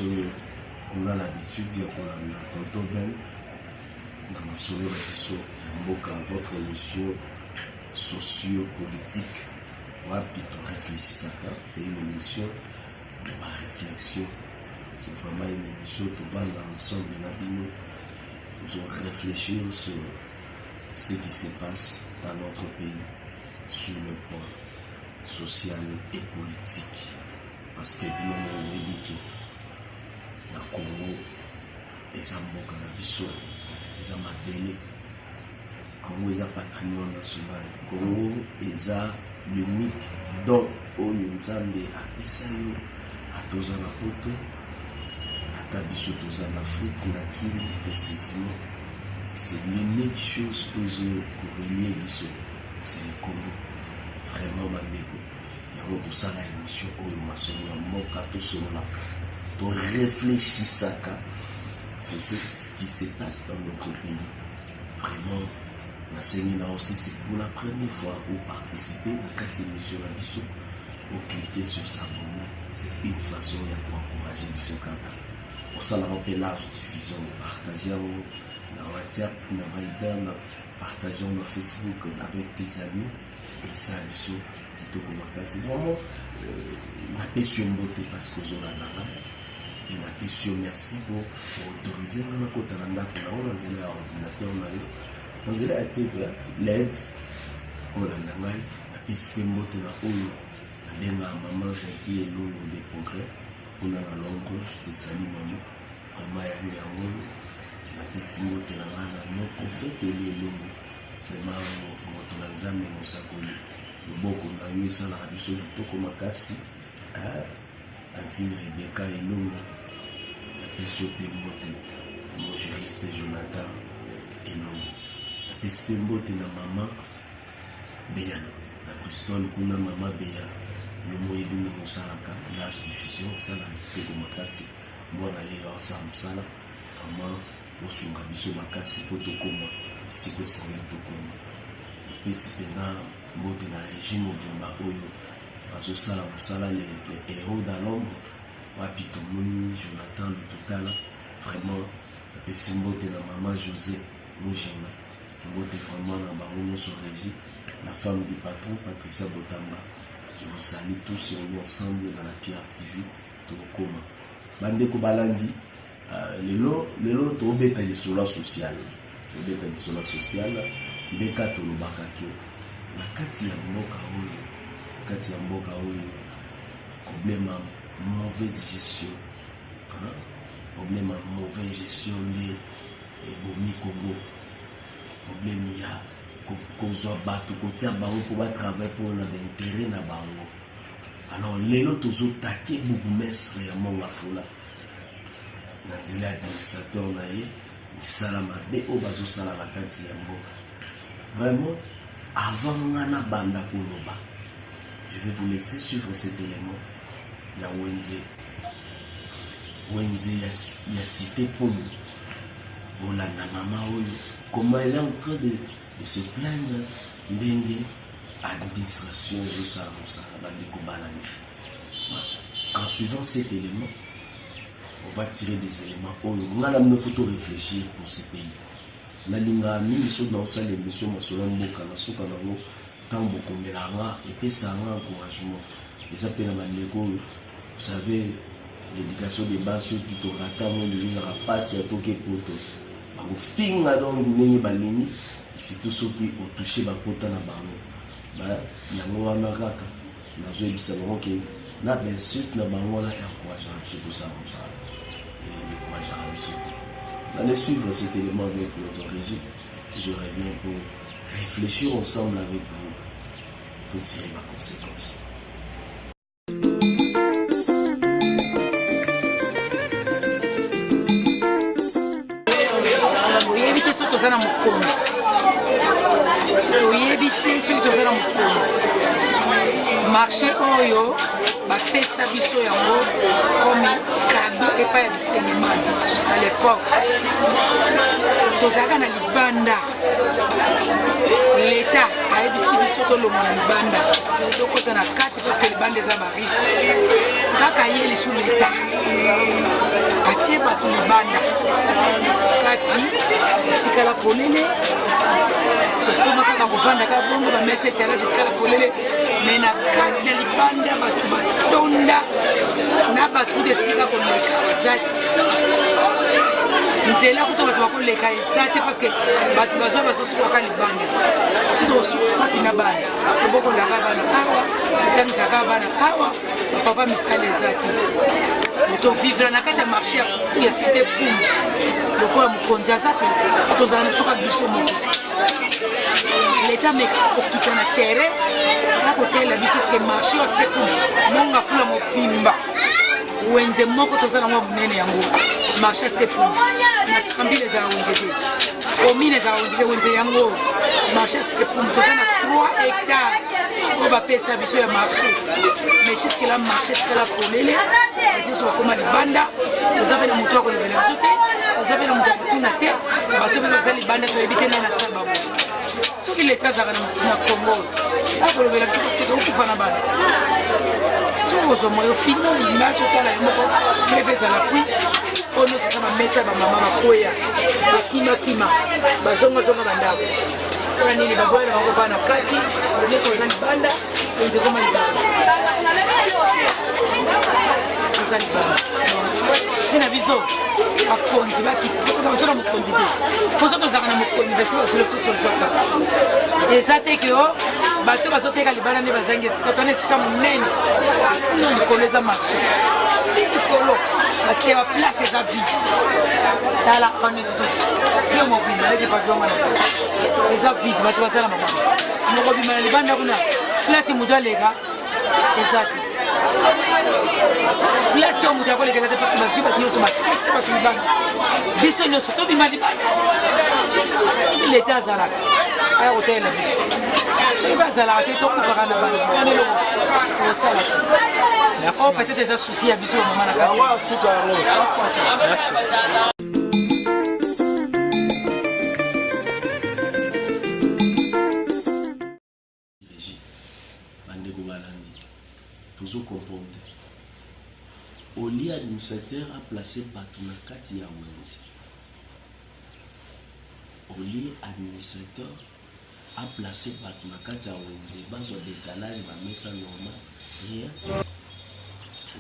on a l'habitude de dire Tonton Ben, dans ma solo votre émission socio-politique. C'est une émission de ma réflexion. C'est vraiment une émission où on va ensemble. Nous allons réfléchir sur ce qui se passe dans notre pays sur le plan social et politique. Parce que nous avons dit que le Congo est un bon cannabis, est un modèle. Congo est un patrimoine national. Congo est le mythe dont Nzambe a essayé à Tozana Poto, à Tabiso Tozana Afrique, Nakil précisément. C'est l'unique chose que je relier Biso, c'est le Congo. Vraiment, Mandeko. Il y a pour ça l'émission pour réfléchir sur ce qui se passe dans notre pays. Vraiment, c'est pour la première fois où participer à cette émission à Bisso, ou cliquer sur s'abonner. C'est une façon pour encourager Bisso Kaka. Pour ça, on a large diffusion, partager dans WhatsApp, dans Viber, partageons dans Facebook avec tes amis et ça Bisso. C'est vraiment la pétion beauté parce que vous avez et la pétion merci pour autoriser le côté de l'ordinateur. Vous avez la TV, l'aide, la pétion beauté la maman qui est l'eau des progrès. On a la longue, je te salue maman. Vraiment, il y a la pétion beauté la maman. On fait que les lots, vraiment, mon examen, mon sacoli. Beaucoup na eu ça la biso kitoko makasi Tantine Rebecca et nous la peso pembote mon juriste Jonathan et nous la peso pembote na maman Beyano la Bristol kuna maman Beya le moyebi na mosalaka large diffusion ça la kitoko makasi moi na ye ensemble ça vraiment osunga biso makasi poto koma siko sangeli to koma pesi pena mbote na régime obimba oyo bazosala mosala les héros dans l'ombre wapi tomoni Jonathan le total vraiment tapesi mbote na maman José Mojima mbote vraiment na bango nyonso régie la femme du patron Patricia Botamba. Je vous salue tous on est ensemble dans la PR TV tokoma bandeko balandi lelo tobeta lisolo social ndeka tolobaka kio na kati ya mboka oyo problème mauvaise gestion les ebomi Congo problème ya kozwa bato kotia bango po batravaille pour na d'intérêt na bango alors lelo tozotake bourgmestre ya Mongafula na nzela administrateur na ye misala mabe oyo bazosala na kati ya mboka vraiment. Avant Ngana Banda Koloba, je vais vous laisser suivre cet élément. Il y a Wenze, il y a cité pour nous. Voilà, maman, comment elle est en train de se plaindre d'engue administration de ça, en suivant cet élément, on va tirer des éléments. On a la photo réfléchir pour ce pays. Nalinga mingi so dans ça l'émission masolo mboka na soka nango tambo komelanga et puis ça un encouragement et ça pena mandeko vous savez l'éducation des bases plutôt ratamo les gens passe à toke poto ba ko finga donc ndenge balingi c'est tout ceux qui ont touché ba kota na bango ba yango wana kaka na zo ebisa bango ke na bien sûr na bango na encouragement pour ça comme ça et encouragement. Allez suivre cet élément avec notre régie. Je reviens pour réfléchir ensemble avec vous pour tirer ma conséquence. Éviter ce que ça n'a pas éviter ce que ça n'a pas marché oyo bapesa biso yango comme cadeau epai ya bisengemani à l'époque tozalaka na libanda l'état ayebisi biso tolonga na libanda tokota na kati parce que libanda eza barisque kaka yeli sous l'état atie bato libanda kati etikala polele tokoma kaka kovanda kaka bongo bamesa etalage etikala polele me na kati na libanda bato batonda na bato desika koleka eza te nzela kuta bato bakoleka eza te parce que bato bazwa bazosukaka libanda soki osukapi na bana tobokolaka bana awa otangisaka bana awa bapapa misala eza te tovivre na kati ya marché ya cité pumbu lokola mokonzi aza te tozala na biso kaka biso moko leta meka kokita na terrain ya kotelela biso ceque marché ya cité pumbu monga fula mobimba wenze moko toza nango monene yango marché ya cité pumbu nasambile ezala wenze te commune ezala wenze te wenze yango marché ya cité pumbu toza na 3 hectares oyo bapesa biso ya marché mais jusque là marché tikala polele biso bakoma libanda toza mpe na moto ya kolobela biso te toza mpe na moto ya kotuna te bato mpe baza libanda toyebi te nani natia bango soki leta azalaka na congo akolobela biso parce que tokokufa na bana soki ozwa moyo fino image otala ye moko meve ezala pui oyo nyonso eza bamesa ya bamama bakoya bakimakima bazongazonga bandako mpona nini baboya na bango baa na kati nyonso baza libanda enze koma libanda eza libanda susi na biso bakonzi bakita tokoza biso na mokonzi te poso tozalaka na mokonzi basi bazwile biso solution kasi eza te ke o bato bazoteka libanda nde bazangi esika twana esika monene tino likolo eza marché ti likolo bateya baplace eza vide tala wana ezoto fie mobima ete bazwanga na eza vide bato bazala makambo mokobima na libanda kuna place moto aleka eza te place oyo moto akoleka eza te parce que bazwi bato nyonso bacece bato libanda biso nyonso tobima libanda soki leta azalaka aya kotelela biso soki bazalaka te tokufaka na bana wana eloko kosala te oyo peut-être eza souci ya biso bamama na kati bandeko balandi tozokomprendre oli administrateur a placé bato na kati ya wenze oli administrateur a placé bato na kati ya wenze bazwa détalage bamesa normal rien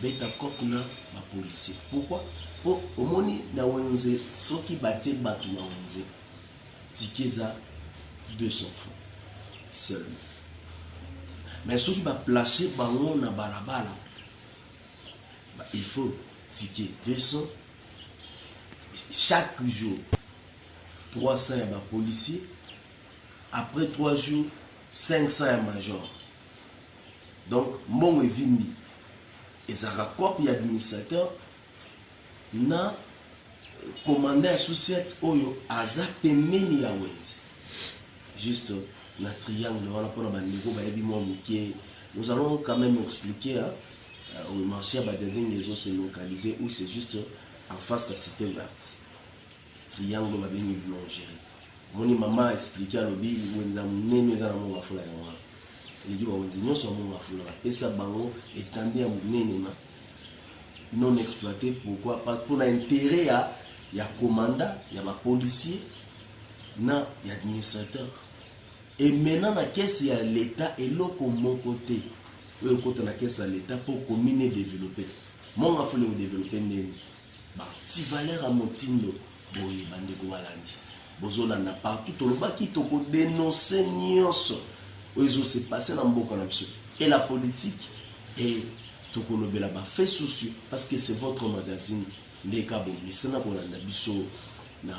beta cop na bapolicier pourquoi po omoni na wenze soki batie bato na wenze tike eza 200 francs seulement mais soki baplace bango na balabala il faut ticket 200 chaque jour 300 ya bapolicier après 3 jours 500 ya major donc mbongo evimbi ezalaka copie ya administrateur na commandant associate oyo aza pembeni ya wenze juste na triangle wana mpona bandeko bayebi mwa mokie nous allons quand même expliquer au marché ya badending les se localiser où c'est juste en face de la cité verte triangle babengi boulangerie moni mama expliquer alobi wenza monene eza na mongo afula yango wana eleki bawenze nyonso ya mongo afula bapesa bango etandi ya monene na non exploité pourquoi pas mpona intérêt ya commandant ya bapolicier na ya administrateur et maintenant na caisse ya l'état eloko moko te oyo kota na caisse ya l'état pour commune développer monga fole o développer ndeni ba ti valeur à motindo boye bandeko balandi bozolanda partout tolobaki toko dénoncer nyonso oyo se passer na mboka na biso et la politique et toko lobela ba fait sociaux parce que c'est votre magazine ndeka bon lesena kolanda biso na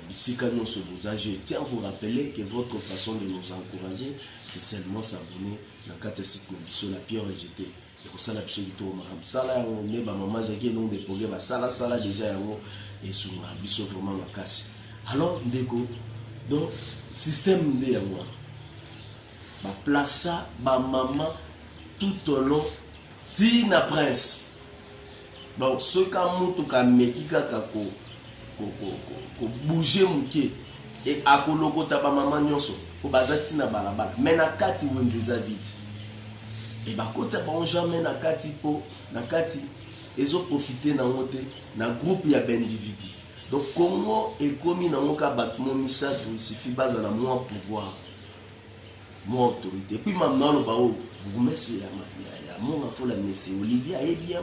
bisika nyonso boza. Je tiens à vous rappeler que votre façon de nous encourager c'est seulement s'abonner na kati ya site na biso la pierre rejetée ekosala biso kitoko makambo sala yango nde bamama jaki elongo de progrès basala déjà yango esunga biso vraiment makasi. Alors ndeko donc système nde yango baplaça bamama tout au long tina prince donc soka mutuka meki kaka ko bouger moke et akolokota bamama nyonso po baza tina balabala mais na kati wenze eza vide et bah quand ça va jamais na kati po na kati ils ont profité na monter na groupe ya d'individus. Donc Congo est commis dans mon cas battement message il suffit base à la moins pouvoir moins autorité. Et puis maintenant le bao vous mettez ya mon afo la messie Olivier est bien.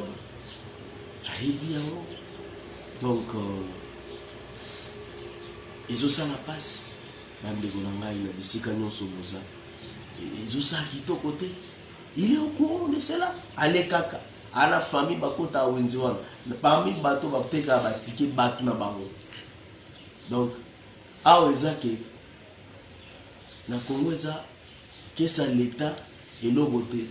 Donc ils ont ça la passe. Même les Gonanga il a dit quand nous sommes ça. Ils ont ça qui est au côté. Il est au courant de cela. Allez kaka. À la famille bakota wenziwana parmi bato bateka batike batu na bango. Donc aweza ke na Congo eza que ça l'état et l'autorité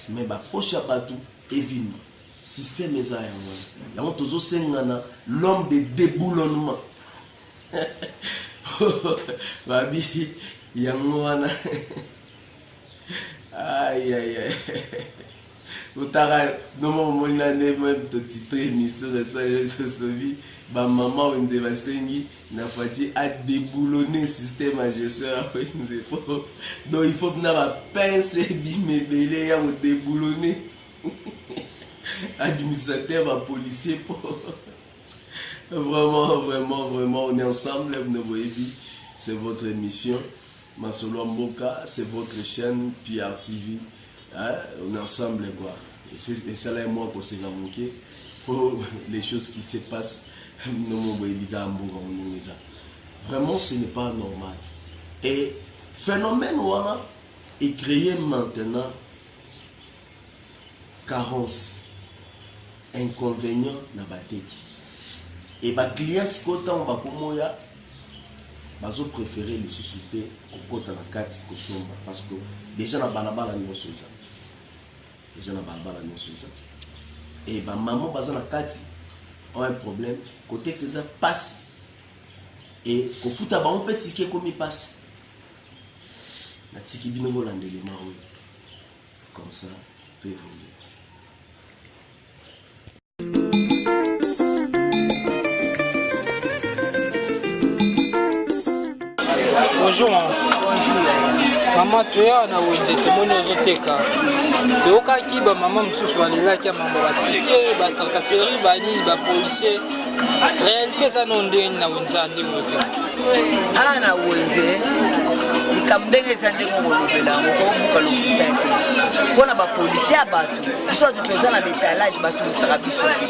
mais ba pocha batu evima système eza yango yango tozo sengana l'homme de déboulonnement babi yango wana aïe aïe aïe Utara nomo mona ne même to titre émission de soirée de Sobi ba maman onde basengi na fati a déboulonner système à gestion donc il faut na ba pince bimebele ya déboulonner administrateur ba policier pour vraiment on est ensemble vous voyez c'est votre émission Masolo Mboka c'est votre chaîne PR TV. On est ensemble quoi. Et c'est là moi qu'on s'est manqué pour les choses qui se passent. Vraiment ce n'est pas normal. Et phénomène voilà est créé maintenant carence, inconvénient na bateki. Et ba clients kotan ba komoya bazo préférer les sociétés au côté na kati ko somba parce que déjà na balabala nyonso ça. Déjà na balabala nyonso ça. Et ba maman baza na kati ont un problème côté que ça passe et ko futa ba on petit que comme il passe. Na tiki bino bolandeli mawe. Comme ça peut évoluer. Bonjour. Maman toya na wenze tomoni ozoteka. Toyoka kiba maman mususu balelaki maman batike batracasserie bani ba policier. Réalité ça non ndeni na wenza ndimo te. Na wenze likamdenge za ndimo bolobela ngoko buka lokuta te. Pona ba policier bato. Biso toza na détalage bato saka biso te.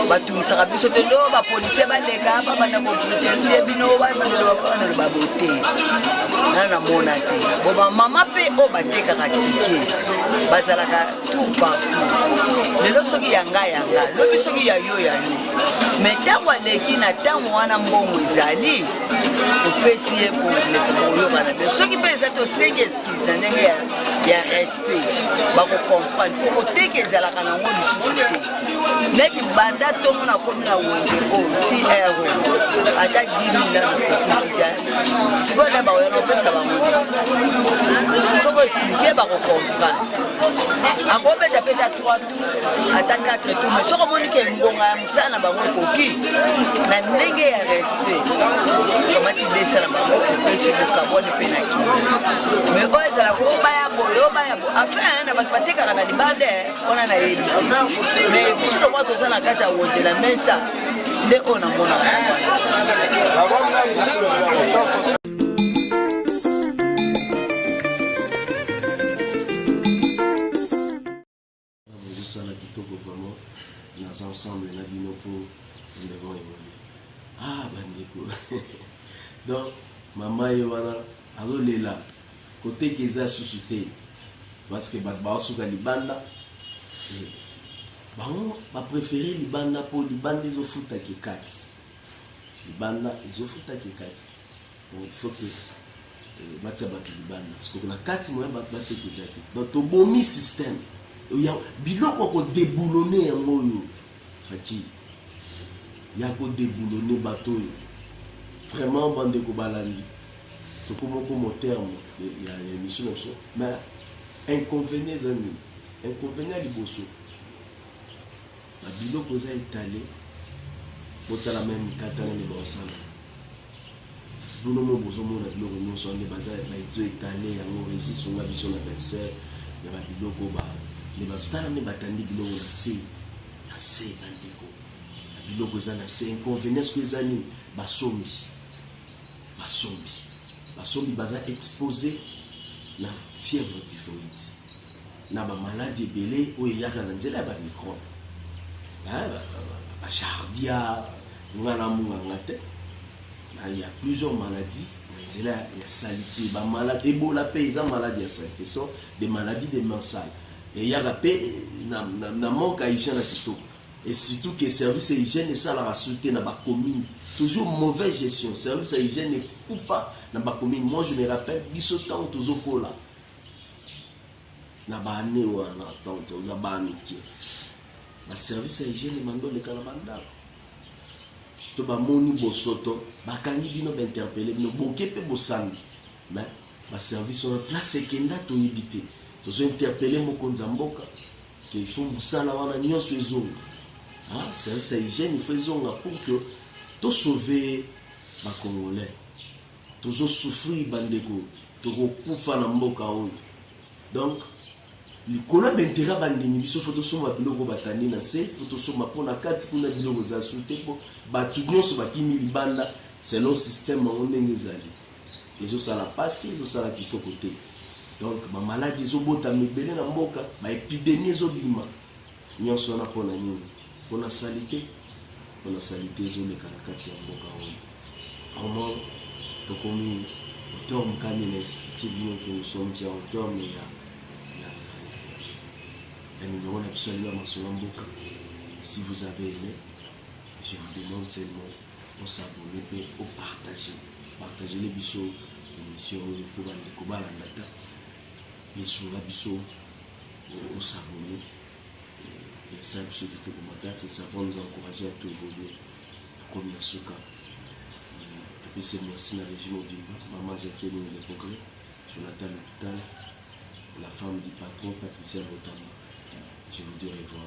Bato saka biso te ndo ba policier baleka ba bana ko protéger bino ba bana ba boté. Na mona te. Bo mama pe o bateka ka tike. Bazalaka tout partout. Lelo soki yanga lobi soki ya yo. Mais tango aleki na tango wana mbongo ezali opesi ye pour le mais ceux qui pensent que c'est excuse na ndenge ya respect ba ko comprendre ko teke ezalaka na ngo lisusu te neti banda tongo na komi na wonde o ti euro ata 10 000 na publicité siko na ba yo no pesa ba mo soko expliquer ba ko comprendre akobe tapeta 3 tours ata 4 tours mais soko moni ke mbonga ya msana ba ngo koki na ndenge ya respect comme tu dis ça la bango pesi ko kabone penaki mais o ezala ko baya boyo enfin na bateka na libande ona na yebi mais si le moto ça na kacha wote la mesa nde ona mona ensemble na bino pour nous devons évoluer. Ah bandeko. Donc maman yewana azolela côté keza susute parce que ba suka libanda et bon ba préférer libanda pour libanda ils ofuta ke 4 libanda ils ofuta ke 4 donc il faut que batsa ba libanda parce que na 4 mois ba te keza donc to bomi système ya biloko ko déboulonner yango yo fati ya ko déboulonner bateau vraiment bande ko balandi to ko mo terme ya émission mais inconvénient liboso ba biloko za étalé botala même katana ne bosala buno mo bozo mo na biloko nyonso ne baza ba ezo étalé yango registre na biso na penseur ya babiloko ne bazotala ne batandi biloko na se bandeko biloko eza na se inconvénience ko eza nini basombi baza exposé na fièvre typhoïde na bamaladie ebele oyo eyaka na nzela ya bamicrobe bachardia ngana munganga te il y a plusieurs maladies na nzela ya salité bamaladi ebola mpe eza maladi ya salité so des maladies de mensale eyaka mpe na manque ya hygiène na kitoko et surtout que service ya hygiène esalaka soute na bacommune toujours mauvaise gestion service ya hygiène ekufa na bacommune. Moi je me rappelle biso ntango tozokola na baane wana ntango toza baamike baservice ya hygiène mandoleka na bandako to bamoni bosoto bakangi bino bainterpele bino boke mpe bosambi mais baservice wana place ekenda toyebi te tozointerpele mokonzi ya mboka ke il faut mosala wana nyonso ezonga service ya hygiène il faut ezonga pour que tosauve bacongolais tozosouffrir bandeko tokokufa na mboka oyo. Donc likolo bentera bandimi biso faut tosomba biloko batandi na se faut tosomba mpona kati kuna biloko za sute po bato nyonso bakimi libanda selon système yango ndenge ezali ezosala pasi ezosala kitoko te. Donc bamaladi ezobotama ebele na mboka baépidémie ezobima nyonso wana mpona nini mpona salite ezoleka na kati ya mboka oyo. Vraiment tokomi auteur mokani na expliqué bino que nous sommes déjà auteur mais si vous avez aimé, je vous demande seulement de s'abonner et de partager. Partagez les bisous, l'émission pour les Kobala Nata. Et sur la bisou, on s'abonner. Et ça, bisou de Tokomaka, c'est ça va nous encourager à tout évoluer. Comme Nasuka. Et merci à la région Obimba. Maman Jacqueline Le Progrès, Jonathan L'Hôpital, la femme du patron Patricia Rotama. Je vous dis au revoir.